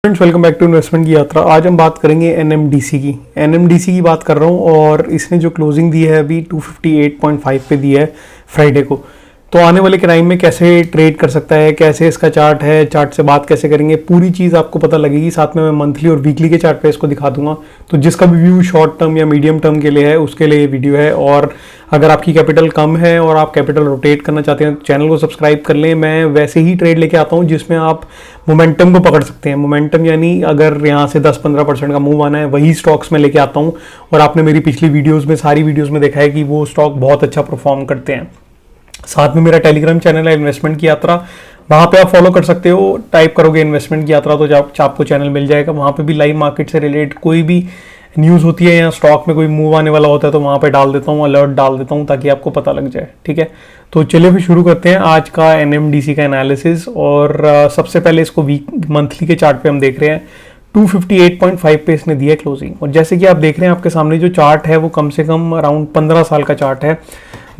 Friends, welcome back to investment की यात्रा। आज हम बात करेंगे एनएमडीसी की। एनएमडीसी की बात कर रहा हूँ और इसने जो क्लोजिंग दी है अभी 258.5 पे दी है फ्राइडे को। तो आने वाले टाइम में कैसे ट्रेड कर सकता है, कैसे इसका चार्ट है, चार्ट से बात कैसे करेंगे, पूरी चीज़ आपको पता लगेगी। साथ में मैं मंथली और वीकली के चार्ट पे इसको दिखा दूंगा। तो जिसका भी व्यू शॉर्ट टर्म या मीडियम टर्म के लिए है उसके लिए ये वीडियो है। और अगर आपकी कैपिटल कम है और आप कैपिटल रोटेट करना चाहते हैं तो चैनल को सब्सक्राइब कर लें। मैं वैसे ही ट्रेड लेके आता हूँ जिसमें आप मोमेंटम को पकड़ सकते हैं। मोमेंटम यानी अगर यहाँ से 10-15% का मूव आना है वही स्टॉक्स में लेके आता हूँ। और आपने मेरी पिछली वीडियोज़ में सारी वीडियोज़ में देखा है कि वो स्टॉक बहुत अच्छा परफॉर्म करते हैं। साथ में मेरा टेलीग्राम चैनल है इन्वेस्टमेंट की यात्रा, वहाँ पे आप फॉलो कर सकते हो। टाइप करोगे इन्वेस्टमेंट की यात्रा तो आपको चैनल मिल जाएगा। वहाँ पे भी लाइव मार्केट से रिलेटेड कोई भी न्यूज़ होती है या स्टॉक में कोई मूव आने वाला होता है तो वहाँ पे डाल देता हूँ, अलर्ट डाल देता हूँ ताकि आपको पता लग जाए। ठीक है, तो चलिए फिर शुरू करते हैं आज का एनएमडीसी का एनालिसिस। और सबसे पहले इसको मंथली के चार्ट पे हम देख रहे हैं। 258.5 पे इसने दिया क्लोजिंग। और जैसे कि आप देख रहे हैं आपके सामने जो चार्ट है वो कम से कम अराउंड 15 साल का चार्ट है।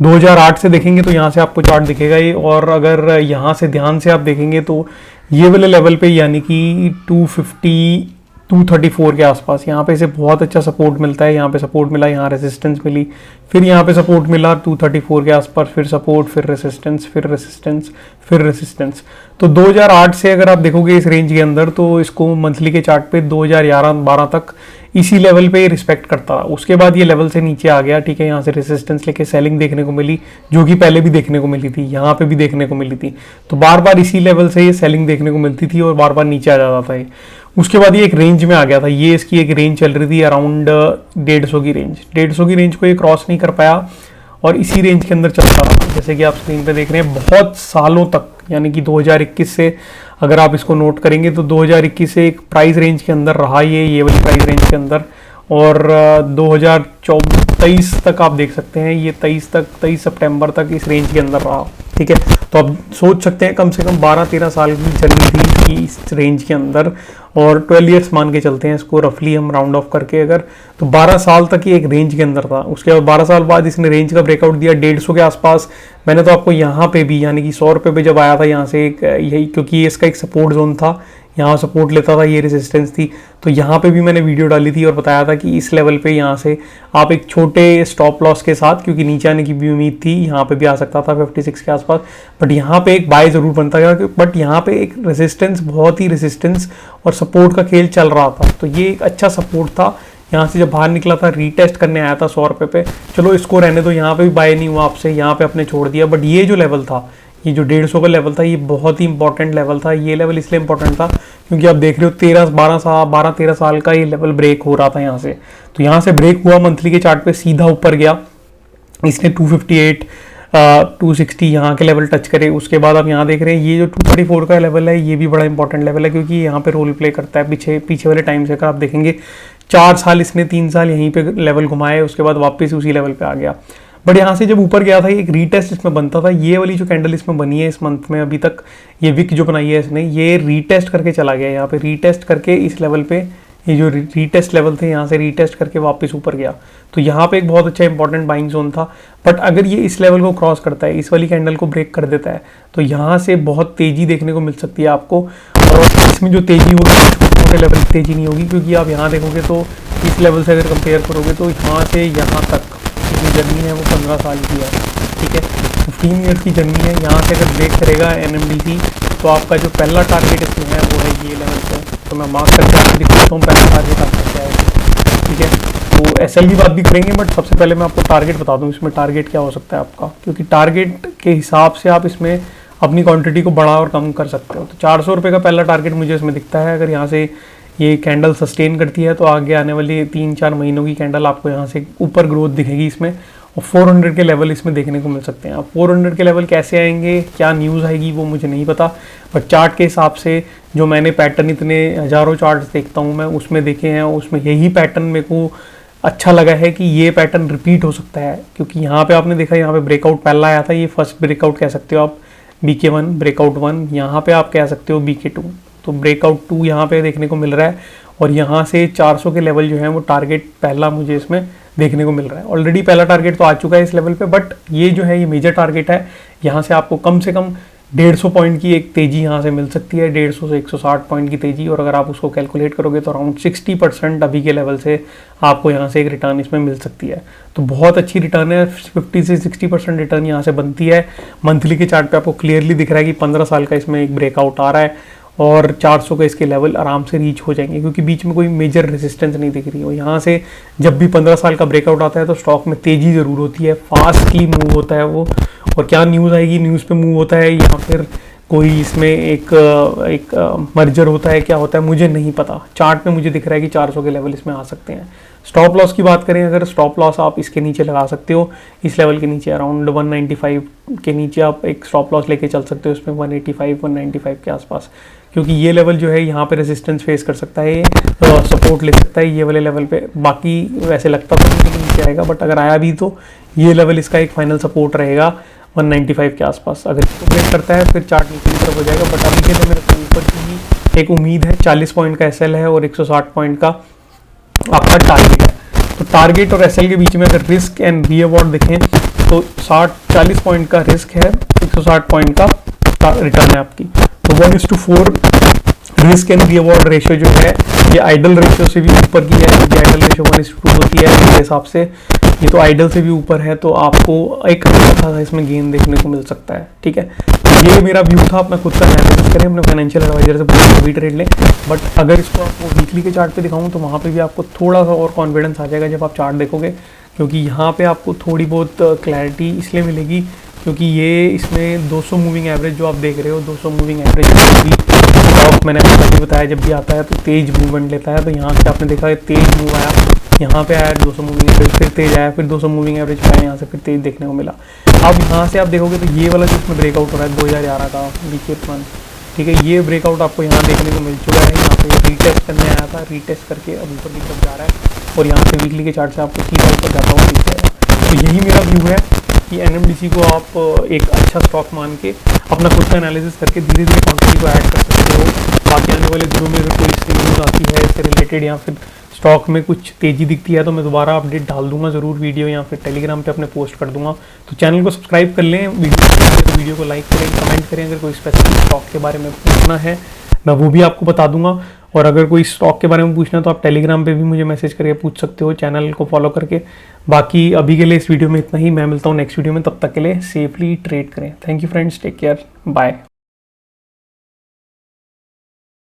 2008 से देखेंगे तो यहाँ से आपको चार्ट दिखेगा ये। और अगर यहाँ से ध्यान से आप देखेंगे तो ये वाले लेवल पे यानी कि 234 के आसपास यहाँ पे इसे बहुत अच्छा सपोर्ट मिलता है। यहाँ पे सपोर्ट मिला, यहाँ रेजिस्टेंस मिली, फिर यहाँ पे सपोर्ट मिला 234 के आसपास, फिर सपोर्ट, फिर रेजिस्टेंस, फिर रेजिस्टेंस, फिर रेजिस्टेंस। तो 2008 से अगर आप देखोगे इस रेंज के अंदर तो इसको मंथली के चार्ट पे 2011-12 तक इसी लेवल पे रिस्पेक्ट करता रहा। उसके बाद ये लेवल से नीचे आ गया। ठीक है, यहाँ से रेजिस्टेंस लेके सेलिंग देखने को मिली जो कि पहले भी देखने को मिली थी, यहाँ पे भी देखने को मिली थी। तो बार बार इसी लेवल से ये सेलिंग देखने को मिलती थी और बार बार नीचे आ जाता था ये। उसके बाद ये एक रेंज में आ गया था। ये इसकी एक रेंज चल रही थी अराउंड 150 की रेंज। 150 की रेंज को ये क्रॉस नहीं कर पाया और इसी रेंज के अंदर चलता रहा। जैसे कि आप स्क्रीन पे देख रहे हैं बहुत सालों तक, यानी कि 2021 से अगर आप इसको नोट करेंगे तो 2021 से एक प्राइस रेंज के अंदर रहा ये वाली प्राइस रेंज के अंदर। और 2023 तक आप देख सकते हैं ये 23 सितंबर तक इस रेंज के अंदर रहा। ठीक है, तो आप सोच सकते हैं कम से कम 12-13 साल की जर्नी थी इसकी इस रेंज के अंदर। और 12 ईयर्स मान के चलते हैं इसको रफली हम राउंड ऑफ करके अगर, तो 12 साल तक ये एक रेंज के अंदर था। उसके बाद 12 साल बाद इसने रेंज का ब्रेकआउट दिया 150 के आसपास। मैंने तो आपको यहाँ पे भी यानी कि 100 रुपये पे जब आया था यहाँ से एक यही, क्योंकि ये इसका एक सपोर्ट जोन था, यहाँ सपोर्ट लेता था, ये रेजिस्टेंस थी। तो यहाँ पे भी मैंने वीडियो डाली थी और बताया था कि इस लेवल पे यहाँ से आप एक छोटे स्टॉप लॉस के साथ, क्योंकि नीचे आने की भी उम्मीद थी, यहाँ पे भी आ सकता था 56 के आसपास, बट यहाँ पे एक बाय ज़रूर बनता गया। बट यहाँ पे एक रेजिस्टेंस, बहुत ही रेजिस्टेंस और सपोर्ट का खेल चल रहा था। तो ये एक अच्छा सपोर्ट था। यहाँ से जब बाहर निकला था रीटेस्ट करने आया था 100 रुपये पे, चलो इसको रहने दो, यहाँ पे भी बाय नहीं हुआ आपसे, यहाँ पे अपने छोड़ दिया। बट ये जो लेवल था, ये जो 150 का लेवल था, ये बहुत ही इंपॉर्टेंट लेवल था। ये लेवल इसलिए इंपॉर्टेंट था क्योंकि आप देख रहे हो 12-13 साल का ये लेवल ब्रेक हो रहा था यहाँ से। तो यहाँ से ब्रेक हुआ, मंथली के चार्ट पे सीधा ऊपर गया इसने 258 260 यहाँ के लेवल टच करे। उसके बाद आप यहाँ देख रहे हैं ये जो 234 का लेवल है ये भी बड़ा इंपॉर्टेंट लेवल है क्योंकि यहाँ पे रोल प्ले करता है। पीछे वाले टाइम से अगर आप देखेंगे 4 साल इसने 3 साल यहीं पे लेवल घुमाए, उसके बाद वापस उसी लेवल पे आ गया। बट यहाँ से जब ऊपर गया था एक रीटेस्ट इसमें बनता था। ये वाली जो कैंडल इसमें बनी है इस मंथ में अभी तक, ये विक जो बनाई है इसने, ये रीटेस्ट करके चला गया। यहाँ पे रीटेस्ट करके इस लेवल पे, ये जो रीटेस्ट लेवल थे यहाँ से रीटेस्ट करके वापस ऊपर गया। तो यहाँ पे एक बहुत अच्छा इंपॉर्टेंट बाइंग जोन था। बट अगर ये इस लेवल को क्रॉस करता है, इस वाली कैंडल को ब्रेक कर देता है, तो यहाँ से बहुत तेज़ी देखने को मिल सकती है आपको। और इसमें जो तेज़ी होगी छोटे लेवल की तेज़ी नहीं होगी, क्योंकि आप यहाँ देखोगे तो इस लेवल से अगर कंपेयर करोगे तो यहाँ से यहाँ तक की जर्नी है वो 15 साल की है। ठीक है, 15 ईयर की जर्नी है। यहाँ से अगर ब्रेक करेगा एनएमडीसी तो आपका जो पहला टारगेट इसमें है वो है ये लेवल पे। तो मैं मार्क करके आपको दिखाता हूँ पहला टारगेट आपका क्या है। ठीक है, तो एसएल की बात भी करेंगे बट सबसे पहले मैं आपको टारगेट बता दूँ इसमें टारगेट क्या हो सकता है आपका, क्योंकि टारगेट के हिसाब से आप इसमें अपनी क्वान्टिटी को बढ़ा और कम कर सकते हो। तो 400 रुपये का पहला टारगेट मुझे इसमें दिखता है। अगर यहाँ से ये कैंडल सस्टेन करती है तो आगे आने वाली 3-4 महीनों की कैंडल आपको यहाँ से ऊपर ग्रोथ दिखेगी इसमें। और 400 के लेवल इसमें देखने को मिल सकते हैं। अब 400 के लेवल कैसे आएंगे, क्या न्यूज़ आएगी वो मुझे नहीं पता, बट चार्ट के हिसाब से जो मैंने पैटर्न, इतने हज़ारों चार्ट्स देखता हूँ मैं, उसमें देखे हैं, उसमें यही पैटर्न मेरे को अच्छा लगा है कि ये पैटर्न रिपीट हो सकता है। क्योंकि यहाँ पे आपने देखा यहाँ पे ब्रेकआउट पहला आया था, ये फर्स्ट ब्रेकआउट कह सकते हो आप, BK1 ब्रेकआउट 1, यहाँ पे आप कह सकते हो BK2। तो ब्रेकआउट 2 यहाँ पे देखने को मिल रहा है और यहाँ से 400 के लेवल जो है वो टारगेट पहला मुझे इसमें देखने को मिल रहा है। ऑलरेडी पहला टारगेट तो आ चुका है इस लेवल पे, बट ये जो है ये मेजर टारगेट है। यहाँ से आपको कम से कम 150 पॉइंट की एक तेजी यहाँ से मिल सकती है, 150 से 160 पॉइंट की तेजी। और अगर आप उसको कैलकुलेट करोगे तो अराउंड 60% अभी के लेवल से आपको यहाँ से एक रिटर्न इसमें मिल सकती है। तो बहुत अच्छी रिटर्न है, 50 से 60% रिटर्न यहाँ से बनती है। मंथली के चार्ट पे आपको क्लियरली दिख रहा है कि 15 साल का इसमें एक ब्रेकआउट आ रहा है और 400 का इसके लेवल आराम से रीच हो जाएंगे, क्योंकि बीच में कोई मेजर रेजिस्टेंस नहीं दिख रही है। यहाँ से जब भी 15 साल का ब्रेकआउट आता है तो स्टॉक में तेजी ज़रूर होती है, फास्टली मूव होता है वो। और क्या न्यूज़ आएगी, न्यूज़ पे मूव होता है या फिर कोई इसमें एक मर्जर होता है, क्या होता है मुझे नहीं पता। चार्ट में मुझे दिख रहा है कि 400 के लेवल इसमें आ सकते हैं। स्टॉप लॉस की बात करें, अगर स्टॉप लॉस आप इसके नीचे लगा सकते हो, इस लेवल के नीचे अराउंड 195 के नीचे आप एक स्टॉप लॉस लेके चल सकते हो, इसमें 185 195 के आसपास, क्योंकि ये लेवल जो है यहाँ पे रेजिस्टेंस फेस कर सकता है, सपोर्ट ले सकता है ये वाले लेवल पे। बाकी वैसे लगता तो नहीं कि नीचे आएगा, बट अगर आया भी तो ये लेवल इसका एक फाइनल सपोर्ट रहेगा 195 के आसपास। अगर इसको ब्रेक करता है फिर चार्ट नीचे की तरफ हो जाएगा, बट अभी के लिए मेरे को ऊपर की ही एक उम्मीद है। 40 पॉइंट का एसएल है और 160 पॉइंट का आपका टारगेट है। तो टारगेट और एसएल के बीच में अगर रिस्क एंड रीअवार्ड देखें तो 40 पॉइंट का रिस्क है, 160 पॉइंट का रिटर्न है आपकी। तो 1:4 रिस्क एंड रीअवार्ड रेशियो जो है ये आइडल रेशियो से भी ऊपर की है, क्योंकि आइडल रेशियो 1:2 होती है मेरे हिसाब से, ये तो आइडल से भी ऊपर है। तो आपको एक अच्छा खासा इसमें गेन देखने को मिल सकता है। ठीक है, ये मेरा व्यू था, अपना खुद का एनालिसिस करें, अपने फाइनेंशियल एडवाइजर से पूछकर भी ट्रेड लें। बट अगर इसको आपको वीकली के चार्ट पे दिखाऊं तो वहाँ पे भी आपको थोड़ा सा और कॉन्फिडेंस आ जाएगा जब आप चार्ट देखोगे, क्योंकि यहाँ पे आपको थोड़ी बहुत क्लैरिटी इसलिए मिलेगी क्योंकि ये इसमें 200 मूविंग एवरेज जो आप देख रहे हो, 200 मूविंग एवरेज भी स्टॉक मैंने आपको पहले बताया जब भी आता है तो तेज मूवमेंट लेता है। तो यहाँ से आपने देखा तेज मूव आया, यहाँ पे आया 200 मूविंग एवरेज, फिर तेज आया, फिर 200 मूविंग एवरेज पे आया, यहाँ से फिर तेज देखने को मिला। अब यहाँ से आप देखोगे तो ये वाला जो इसमें ब्रेकआउट हो रहा है 2011 का बीके मंथ, ठीक है, ये ब्रेकआउट आपको यहाँ देखने को मिल चुका है। यहाँ पे रीटेस्ट करने आया था, रीटेस्ट करके अब ऊपर की तरफ जा रहा है और यहाँ से वीकली के चार्ट से आपको सीधा ऊपर जाता हुआ दिख जाएगा। तो यही मेरा व्यू है कि एनएमडीसी को आप एक अच्छा स्टॉक मान के अपना खुद का एनालिसिस करके धीरे धीरे क्वांटिटी को ऐड कर सकते हो। बाकी आने वाले दिनों में अगर कोई इससे न्यूज़ आती है इससे रिलेटेड या फिर स्टॉक में कुछ तेज़ी दिखती है तो मैं दोबारा अपडेट डाल दूंगा ज़रूर वीडियो, या फिर टेलीग्राम पे अपने पोस्ट कर दूंगा। तो चैनल को सब्सक्राइब कर लें, वीडियो को लाइक करें, कमेंट करें। अगर कोई स्पेसिफिक स्टॉक के बारे में पूछना है मैं वो भी आपको बता दूंगा, और अगर कोई स्टॉक के बारे में पूछना है तो आप टेलीग्राम पे भी मुझे मैसेज करके पूछ सकते हो चैनल को फॉलो करके। बाकी अभी के लिए इस वीडियो में इतना ही, मैं मिलता हूँ नेक्स्ट वीडियो में, तब तक के लिए सेफली ट्रेड करें। Thank you friends, take care, bye.